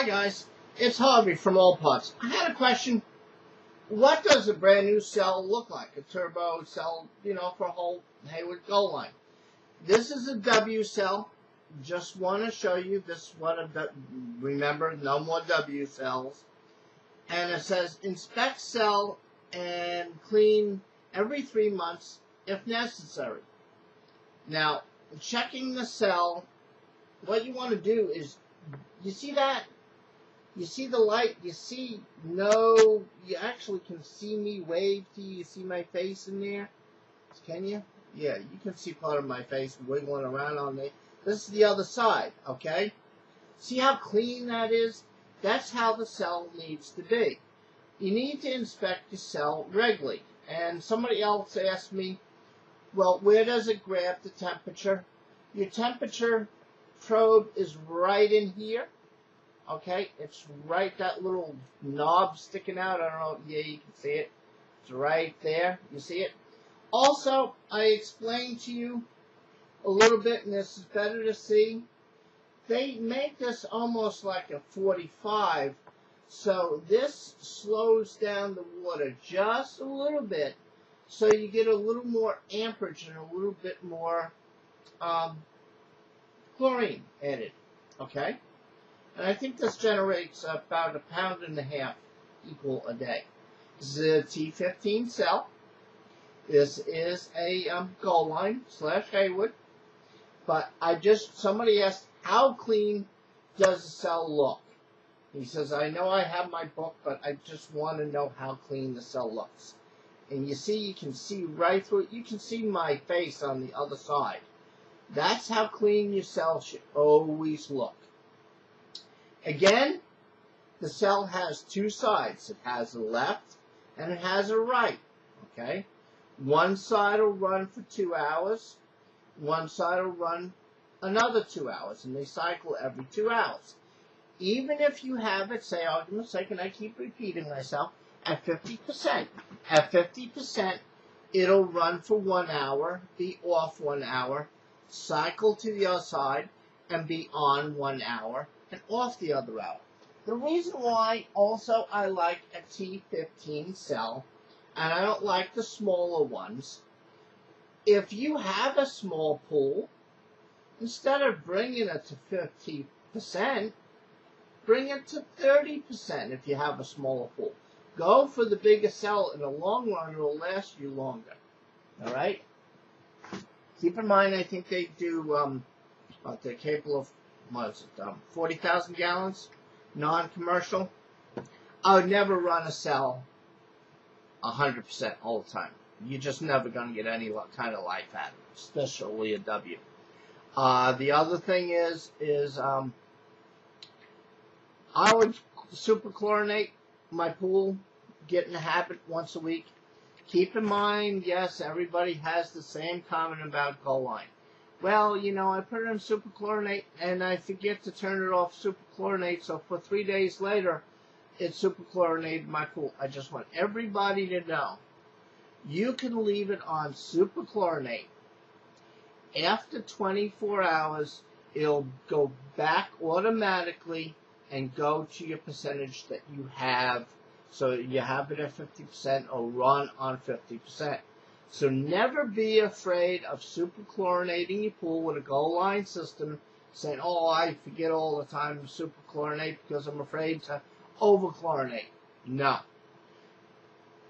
Hi guys, it's Harvey from All Parts. I had a question. What does a brand new cell look like? A turbo cell, for a whole Hayward Goldline. This is a W cell. Just want to show you this one of the, remember, no more W cells. And it says inspect cell and clean every 3 months if necessary. Now, checking the cell, what you want to do is, you see that? You see the light? You actually can see me wave to you. You see my face in there? Can you? Yeah, you can see part of my face wiggling around on me. This is the other side, okay? See how clean that is? That's how the cell needs to be. You need to inspect your cell regularly. And somebody else asked me, well, where does it grab the temperature? Your temperature probe is right in here. Okay, it's right, that little knob sticking out. I don't know, yeah, you can see it. It's right there. You see it? Also, I explained to you a little bit, and this is better to see. They make this almost like a 45, so this slows down the water just a little bit, so you get a little more amperage and a little bit more chlorine added. Okay? And I think this generates about 1.5 pounds equal a day. This is a T15 cell. This is a Goldline / Hayward. But somebody asked, how clean does the cell look? He says, I know I have my book, but I just want to know how clean the cell looks. And you can see right through it. You can see my face on the other side. That's how clean your cell should always look. Again, the cell has 2 sides. It has a left and it has a right. Okay? One side will run for 2 hours. One side will run another 2 hours. And they cycle every 2 hours. Even if you have it, say, argument's sake, and I keep repeating myself, at 50%. At 50%, it'll run for 1 hour, be off 1 hour, cycle to the other side, and be on 1 hour, and off the other hour. The reason why also I like a T15 cell, and I don't like the smaller ones, if you have a small pool, instead of bringing it to 50%, bring it to 30% if you have a smaller pool. Go for the bigger cell. In the long run, it will last you longer. All right? Keep in mind, I think they do, they're capable of, 40,000 gallons, non-commercial. I would never run a cell 100% all the time. You're just never going to get any kind of life out of it, especially a W. The other thing is I would superchlorinate my pool, get in the habit once a week. Keep in mind, yes, everybody has the same comment about Goldline. Well, I put it in superchlorinate, and I forget to turn it off superchlorinate, so for 3 days later, it superchlorinated my pool. I just want everybody to know, you can leave it on superchlorinate. After 24 hours, it'll go back automatically and go to your percentage that you have. So you have it at 50% or run on 50%. So never be afraid of superchlorinating your pool with a Goldline system, saying, oh, I forget all the time to superchlorinate because I'm afraid to overchlorinate. No.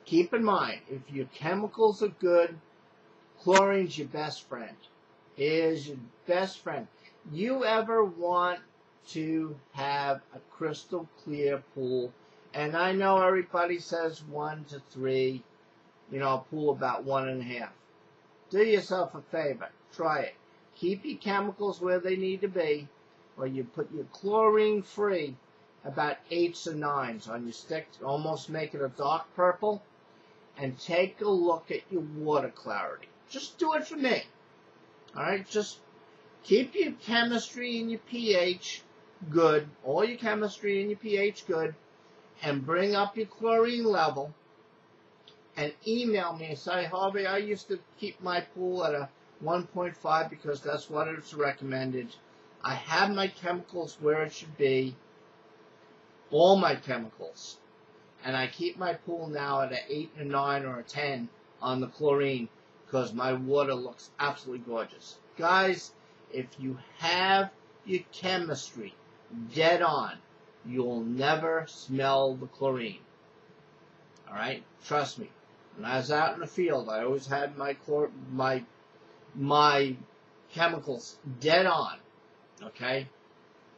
Keep in mind, if your chemicals are good, chlorine's your best friend. It is your best friend. You ever want to have a crystal clear pool, and I know everybody says 1 to 3, a pool about 1.5. Do yourself a favor. Try it. Keep your chemicals where they need to be, or you put your chlorine free about 8s or 9s on your stick, almost make it a dark purple, and take a look at your water clarity. Just do it for me. Alright, just keep your chemistry and your pH good, all your chemistry and your pH good, and bring up your chlorine level, and email me and say, Harvey, I used to keep my pool at a 1.5 because that's what it's recommended. I have my chemicals where it should be. all my chemicals. And I keep my pool now at an 8, a 9, or a 10 on the chlorine because my water looks absolutely gorgeous. Guys, if you have your chemistry dead on, you'll never smell the chlorine. Alright? Trust me. When I was out in the field, I always had my chemicals dead on. Okay?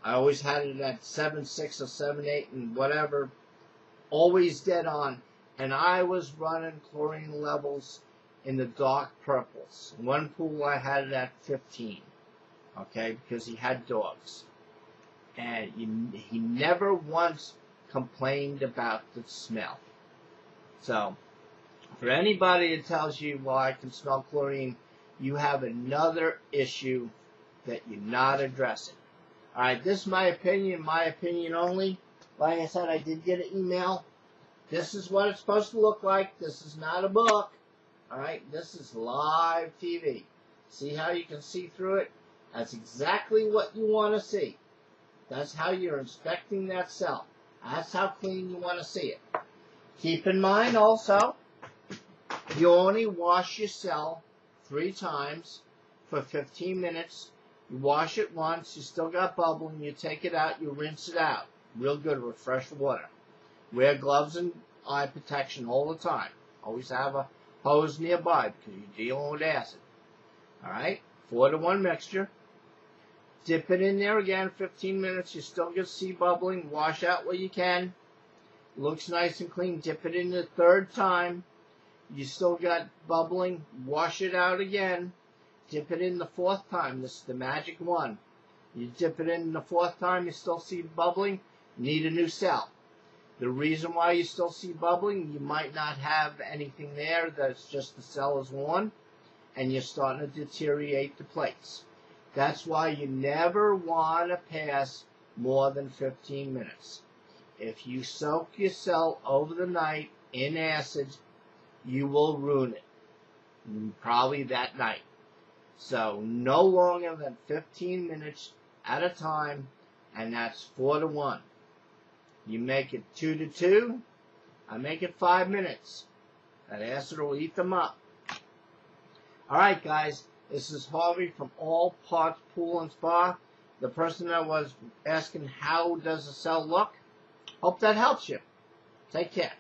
I always had it at 7.6 or 7.8 and whatever. Always dead on. And I was running chlorine levels in the dark purples. One pool I had it at 15. Okay? Because he had dogs. And he never once complained about the smell. So, for anybody that tells you, well, I can smell chlorine, you have another issue that you're not addressing. Alright, this is my opinion only. Like I said, I did get an email. This is what it's supposed to look like. This is not a book. Alright, this is live TV. See how you can see through it? That's exactly what you want to see. That's how you're inspecting that cell. That's how clean you want to see it. Keep in mind also, you only wash your cell 3 times for 15 minutes. You wash it once, you still got bubbling, you take it out, you rinse it out. Real good with fresh water. Wear gloves and eye protection all the time. Always have a hose nearby because you're dealing with acid. Alright, 4-to-1 mixture. Dip it in there again, 15 minutes, you still get see bubbling, wash out what you can. Looks nice and clean, dip it in the 3rd time. You still got bubbling, wash it out again. Dip it in the 4th time, this is the magic one. You dip it in the 4th time, you still see bubbling, need a new cell. The reason why you still see bubbling, you might not have anything there, that's just the cell is worn, and you're starting to deteriorate the plates. That's why you never want to pass more than 15 minutes. If you soak your cell over the night in acid, you will ruin it. Probably that night. So no longer than 15 minutes at a time, and that's 4-to-1. You make it 2-to-2, I make it 5 minutes. That acid will eat them up. Alright guys, this is Harvey from All Parts Pool and Spa. The person that was asking how does a cell look, hope that helps you. Take care.